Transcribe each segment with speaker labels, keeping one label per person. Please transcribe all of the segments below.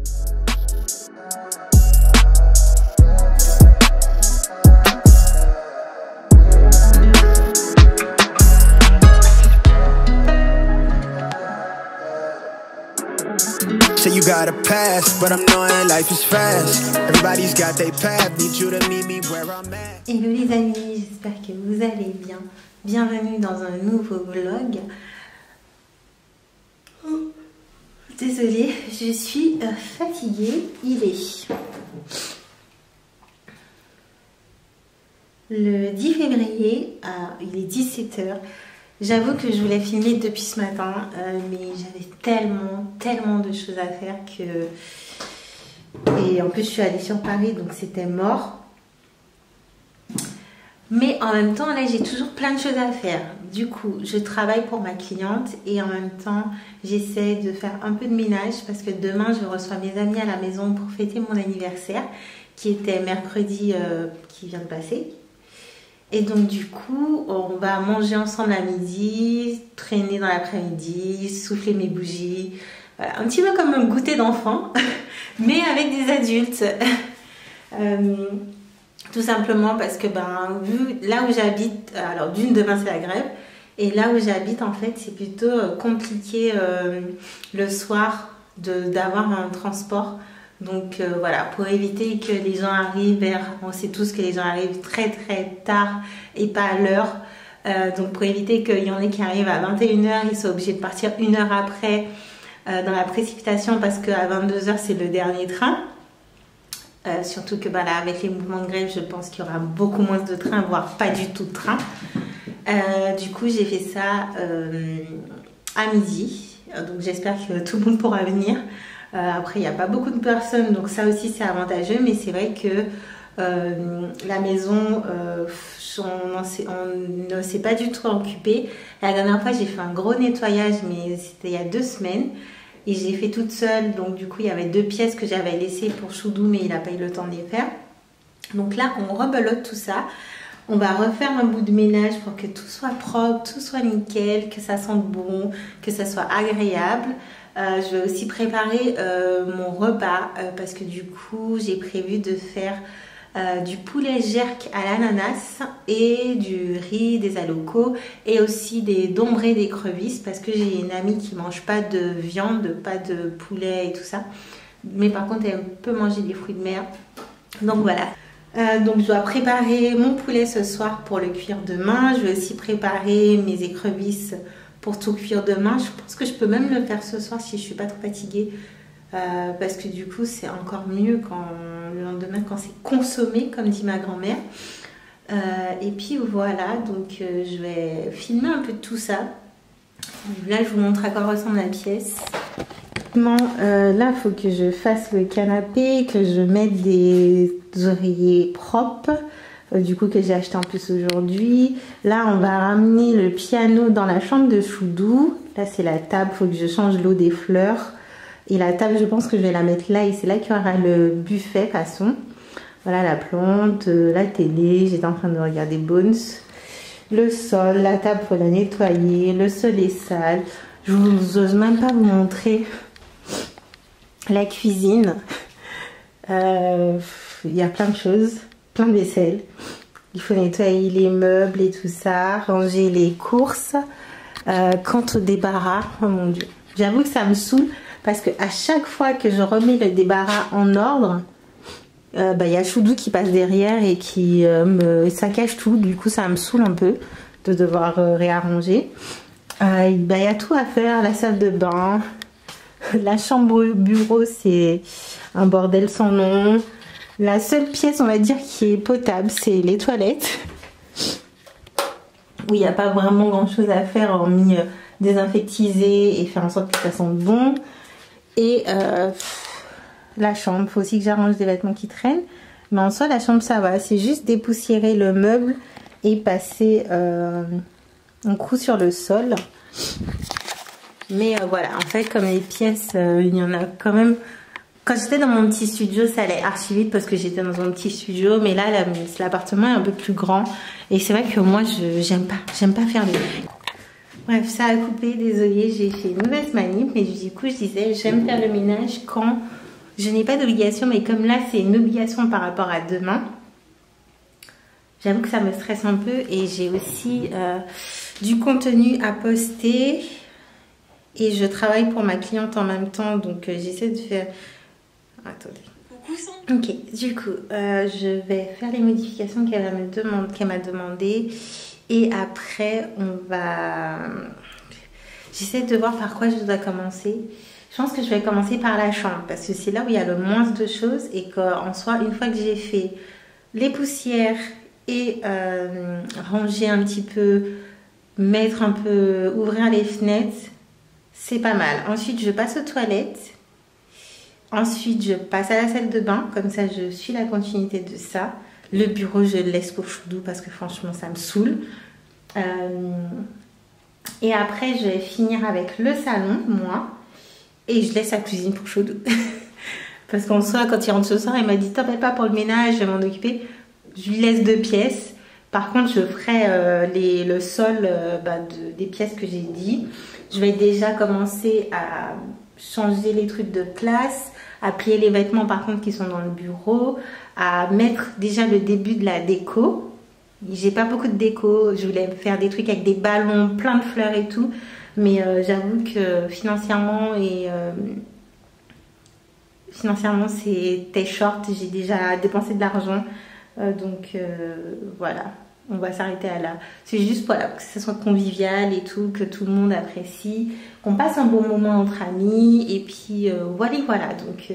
Speaker 1: Say you got a pass, but I'm knowing life is fast. Everybody's got their path, need you to meet me where I'm at.
Speaker 2: Hello les amis, j'espère que vous allez bien. Bienvenue dans un nouveau vlog. Désolée, je suis fatiguée. Il est le 10 février, il est 17 h. J'avoue que je voulais filmer depuis ce matin, mais j'avais tellement de choses à faire que... Et en plus je suis allée sur Paris, donc c'était mort. Mais en même temps, là j'ai toujours plein de choses à faire. Du coup, je travaille pour ma cliente et en même temps, j'essaie de faire un peu de ménage parce que demain, je reçois mes amis à la maison pour fêter mon anniversaire qui était mercredi qui vient de passer. Et donc du coup, on va manger ensemble à midi, traîner dans l'après-midi, souffler mes bougies. Voilà, un petit peu comme un goûter d'enfant, mais avec des adultes. Tout simplement parce que vu là où j'habite, alors d'une demain c'est la grève, et là où j'habite en fait c'est plutôt compliqué le soir d'avoir un transport. Donc voilà, pour éviter que les gens arrivent on sait tous que les gens arrivent très tard et pas à l'heure. Donc pour éviter qu'il y en ait qui arrivent à 21 h, ils sont obligés de partir 1 heure après dans la précipitation parce qu'à 22 h c'est le dernier train. Surtout que là, avec les mouvements de grève, je pense qu'il y aura beaucoup moins de trains, voire pas du tout de train. Du coup, j'ai fait ça à midi. Donc j'espère que tout le monde pourra venir. Après, il n'y a pas beaucoup de personnes, donc ça aussi c'est avantageux. Mais c'est vrai que la maison, on ne s'est pas du tout occupé. La dernière fois, j'ai fait un gros nettoyage, mais c'était il y a 2 semaines. Et j'ai fait toute seule, donc du coup il y avait 2 pièces que j'avais laissées pour Choudou, mais il n'a pas eu le temps de les faire. Donc là on rebelote tout ça. On va refaire un bout de ménage pour que tout soit propre, tout soit nickel, que ça sente bon, que ça soit agréable. Je vais aussi préparer mon repas parce que du coup j'ai prévu de faire du poulet jerk à l'ananas et du riz, des alocos et aussi des dombrés d'écrevisses parce que j'ai une amie qui mange pas de viande, pas de poulet et tout ça, mais par contre elle peut manger des fruits de mer. Donc voilà, donc je dois préparer mon poulet ce soir pour le cuire demain. Je vais aussi préparer mes écrevisses pour tout cuire demain. Je pense que je peux même le faire ce soir si je suis pas trop fatiguée. Parce que du coup c'est encore mieux le lendemain quand c'est consommé comme dit ma grand-mère. Et puis voilà, donc je vais filmer un peu de tout ça. Là je vous montre à quoi ressemble la pièce. Là il faut que je fasse le canapé, que je mette des oreillers propres, du coup que j'ai acheté en plus aujourd'hui. Là on va ramener le piano dans la chambre de Choudou. Là c'est la table, il faut que je change l'eau des fleurs. Et la table, je pense que je vais la mettre là et c'est là qu'il y aura le buffet façon. Voilà la plante, la télé, j'étais en train de regarder Bones. Le sol, la table, il faut la nettoyer, le sol est sale. Je n'ose même pas vous montrer la cuisine. Il y a plein de choses, plein de vaisselle. Il faut nettoyer les meubles et tout ça, ranger les courses. Quant au débarras, oh mon dieu, j'avoue que ça me saoule. Parce que à chaque fois que je remets le débarras en ordre, y a Choudou qui passe derrière et qui me saccage tout. Du coup, ça me saoule un peu de devoir réarranger. Il y a tout à faire. La salle de bain, la chambre bureau, c'est un bordel sans nom. La seule pièce, on va dire, qui est potable, c'est les toilettes. Où il n'y a pas vraiment grand chose à faire, hormis désinfectiser et faire en sorte que ça sente bon. Et la chambre, il faut aussi que j'arrange des vêtements qui traînent. Mais en soi, la chambre, ça va. C'est juste dépoussiérer le meuble et passer un coup sur le sol. Mais voilà, en fait, comme les pièces, il y en a quand même... Quand j'étais dans mon petit studio, ça allait archi vite parce que j'étais dans un petit studio. Mais là, l'appartement est un peu plus grand. Et c'est vrai que moi, j'aime pas faire des... Bref, ça a coupé, désolée, j'ai fait une mauvaise manip, mais du coup je disais j'aime faire le ménage quand Je n'ai pas d'obligation, mais comme là c'est une obligation par rapport à demain, j'avoue que ça me stresse un peu et j'ai aussi du contenu à poster et je travaille pour ma cliente en même temps, donc j'essaie de faire... Attendez. Ok, du coup, je vais faire les modifications qu'elle m'a demandé et après on va... J'essaie de voir par quoi je dois commencer. Je pense que je vais commencer par la chambre parce que c'est là où il y a le moins de choses et qu'en soi, une fois que j'ai fait les poussières et ranger un petit peu, mettre un peu, ouvrir les fenêtres, c'est pas mal. Ensuite, je passe aux toilettes. Ensuite, je passe à la salle de bain. Comme ça, je suis la continuité de ça. Le bureau, je le laisse pour Choudou parce que franchement, ça me saoule. Et après, je vais finir avec le salon, moi. Et je laisse la cuisine pour Choudou. Parce qu'en soi, quand il rentre ce soir, il m'a dit « T'appelles pas pour le ménage, je vais m'en occuper. » Je lui laisse 2 pièces. Par contre, je ferai le sol des pièces que j'ai dit. Je vais déjà commencer à changer les trucs de place, à plier les vêtements par contre qui sont dans le bureau, à mettre déjà le début de la déco. J'ai pas beaucoup de déco, je voulais faire des trucs avec des ballons, plein de fleurs et tout. Mais j'avoue que financièrement c'était short, j'ai déjà dépensé de l'argent. Donc voilà, on va s'arrêter à là. C'est juste voilà, que ce soit convivial et tout, que tout le monde apprécie, qu'on passe un bon moment entre amis. Et puis voilà. Donc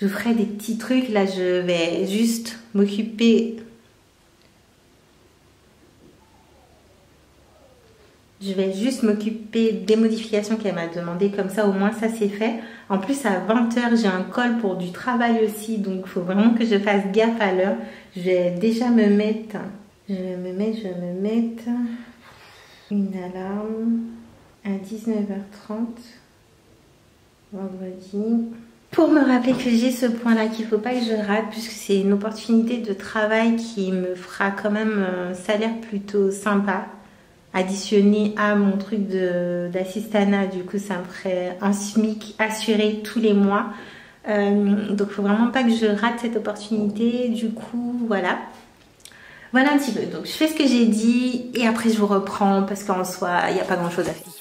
Speaker 2: je ferai des petits trucs. Là, je vais juste m'occuper... Je vais juste m'occuper des modifications qu'elle m'a demandé, comme ça au moins ça c'est fait. En plus à 20 h j'ai un call pour du travail aussi, donc il faut vraiment que je fasse gaffe à l'heure. Je vais déjà me mettre une alarme à 19h30 vendredi. Pour me rappeler que j'ai ce point là qu'il ne faut pas que je rate, puisque c'est une opportunité de travail qui me fera quand même un salaire plutôt sympa. Additionné à mon truc d'assistanat, du coup ça me ferait un SMIC assuré tous les mois. Donc il faut vraiment pas que je rate cette opportunité. Du coup voilà un petit peu. Donc je fais ce que j'ai dit et après je vous reprends parce qu'en soi il n'y a pas grand chose à faire.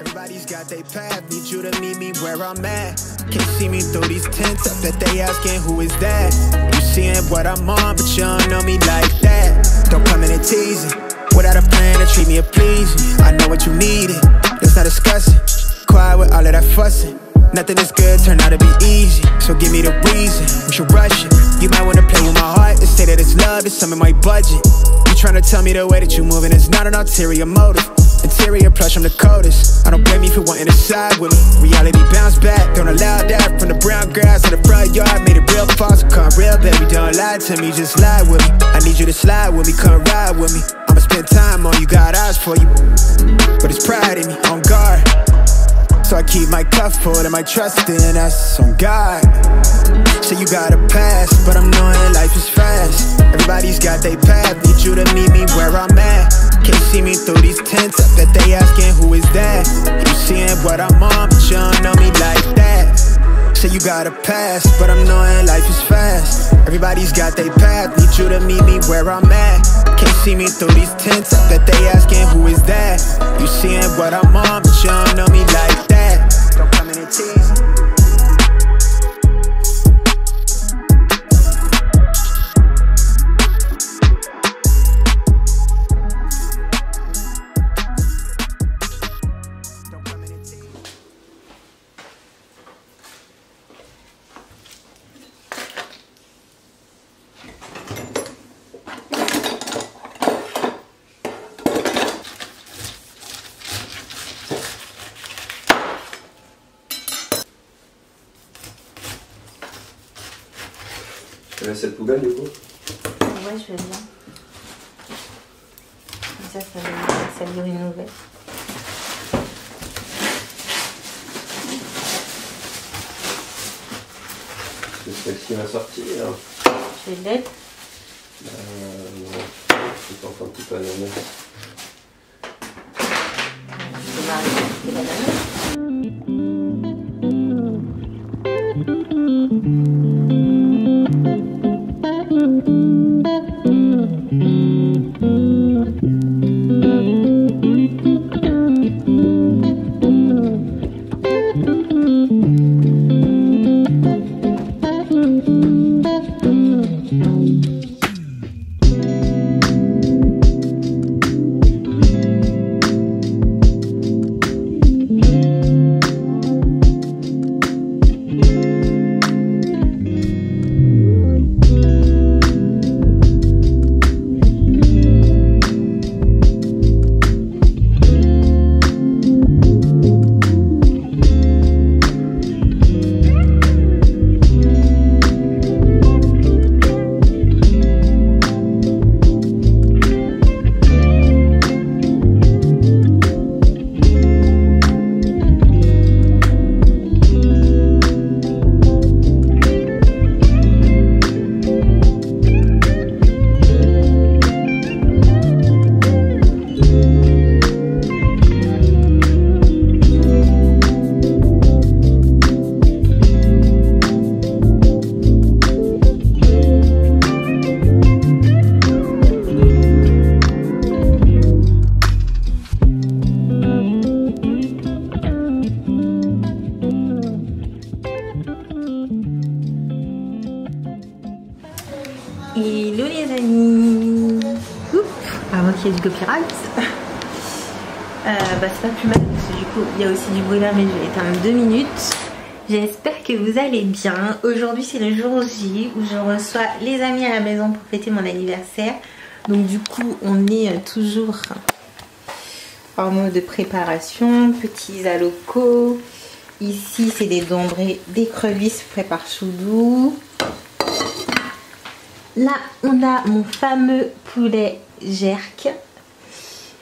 Speaker 1: Everybody's got their path, need you to meet me where I'm at. Can't see me through these tents, up that they asking who is that. You seeing what I'm on, but you don't know me like that. Don't come in and tease it, without a plan to treat me or please me. I know what you needed, let's not discuss it. Quiet with all of that fussing. Nothing is good turned out to be easy, so give me the reason, we should rush it. You might wanna play with my heart and say that it's love, it's some of my budget. You tryna tell me the way that you moving is not an ulterior motive. Interior plush, I'm the coldest. I don't blame you for wanting to side with me. Reality bounce back, don't allow that. From the brown grass to the front yard, made it real false, come real baby. Don't lie to me, just lie with me. I need you to slide with me, come ride with me. I'ma spend time on you, got eyes for you, but it's pride in me, on guard. So I keep my cup full and my trust in us, on God. So you got a past, but I'm knowing life is fast. Everybody's got their path, need you to meet me where I'm at. Can't see me through these tents, up that they asking who is that. You seeing what I'm on, but you don't know me like that. So you got a past, but I'm knowing life is fast. Everybody's got their path, need you to meet me where I'm at. Can't see me through these tents, up that they asking who is that. You seeing what I'm on, but you don't know me like that. Don't come in and tease me.
Speaker 3: Tu laisses cette poubelle du coup?
Speaker 2: Ouais, je veux bien. Comme ça dure une nouvelle.
Speaker 3: Est-ce que celle-ci va sortir?
Speaker 2: Je l'aide.
Speaker 3: Non, je tente un petit peu à la mettre.
Speaker 2: Je vais m'arrêter la banane. Hello les amis. Avant qu'il y ait du copyright. C'est pas plus mal parce que du coup il y a aussi du bruit là, mais je vais éteindre 2 minutes. J'espère que vous allez bien. Aujourd'hui c'est le jour J où je reçois les amis à la maison pour fêter mon anniversaire. Donc du coup on est toujours en mode de préparation. Petits alocos. Ici c'est des dombrés d'écrevisses faites par Choudou. Là on a mon fameux poulet jerk.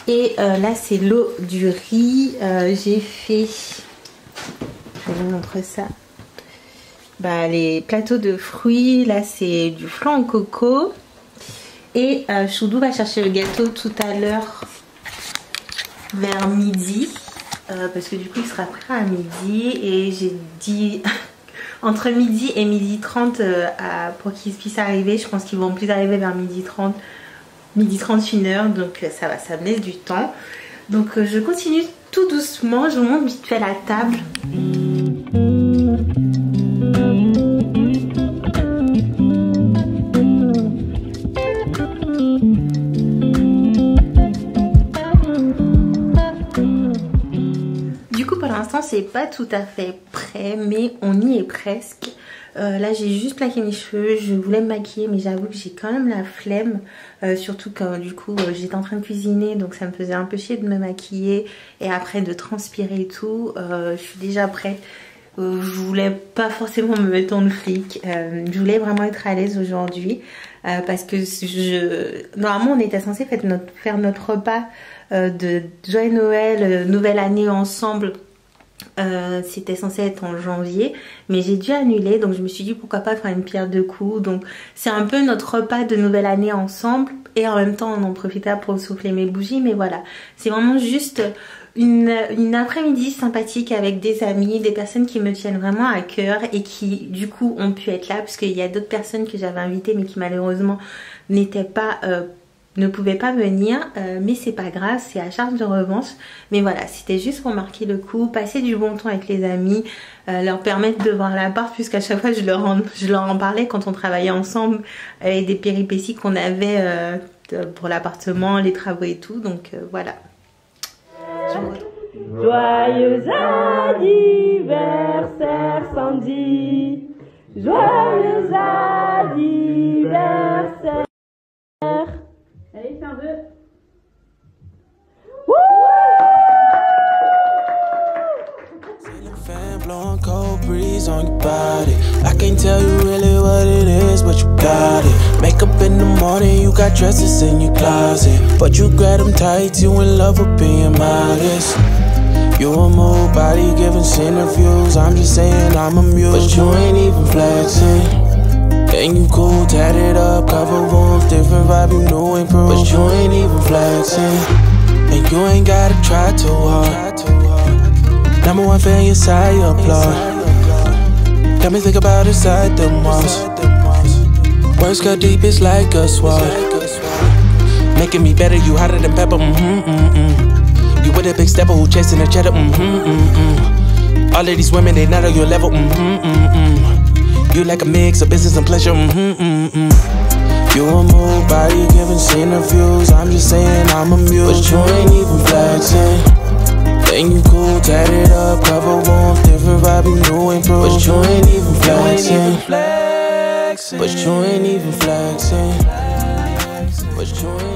Speaker 2: Et là c'est l'eau du riz. J'ai fait, je vous montre ça, les plateaux de fruits. Là c'est du flan au coco. Et Choudou va chercher le gâteau tout à l'heure vers midi. Parce que du coup il sera prêt à midi. Et j'ai dit entre midi et midi 30 pour qu'ils puissent arriver. Je pense qu'ils vont plus arriver vers midi 30. Midi 30, 1h, donc ça va, ça me laisse du temps. Donc je continue tout doucement, je vous montre vite fait la table. Du coup pour l'instant c'est pas tout à fait prêt, mais on y est presque. Là j'ai juste plaqué mes cheveux, je voulais me maquiller mais j'avoue que j'ai quand même la flemme, surtout quand du coup j'étais en train de cuisiner, donc ça me faisait un peu chier de me maquiller et après de transpirer et tout. Je suis déjà prête, je voulais pas forcément me mettre en flic, je voulais vraiment être à l'aise aujourd'hui parce que normalement on était censé faire notre repas de Joyeux Noël, Nouvelle Année ensemble. C'était censé être en janvier, mais j'ai dû annuler, donc je me suis dit pourquoi pas faire une pierre deux coups. Donc c'est un peu notre repas de nouvelle année ensemble et en même temps on en profita pour souffler mes bougies. Mais voilà, c'est vraiment juste une après-midi sympathique avec des amis, des personnes qui me tiennent vraiment à cœur et qui du coup ont pu être là, parce qu'il y a d'autres personnes que j'avais invitées mais qui malheureusement ne pouvaient pas venir, mais c'est pas grave, c'est à charge de revanche. Mais voilà, c'était juste pour marquer le coup, passer du bon temps avec les amis, leur permettre de voir l'appart, puisqu'à chaque fois je leur en parlais quand on travaillait ensemble, et des péripéties qu'on avait pour l'appartement, les travaux et tout. Donc voilà.
Speaker 4: Joyeux anniversaire Sandy, joyeux anniversaire. Allez, faire deux.
Speaker 5: Fan blowing cold breeze on your body. I can't tell you really what it is, but you got it. Makeup in the morning, you got dresses in your closet, but you grab them tight, you in love with being modest. You a move body giving interviews, I'm just saying I'm amused, but you ain't even flexing. And you cool, tatted up, cover wounds, different vibe, you know improved, but you ain't even flexing. And you ain't gotta try too hard. Number one fan, your side, you applaud. Got me think about inside them walls. Words cut deep, it's like a sword. Making me better, you hotter than pepper. You with a big stepper who chasing the cheddar. All of these women, they not on your level. You like a mix of business and pleasure. You a move body giving interviews. I'm just saying I'm amused, but you ain't even flexing. Think you cool, tatted up, cover warm, different vibe, you new improved. But you ain't even flexing. But you ain't even flexing. But you ain't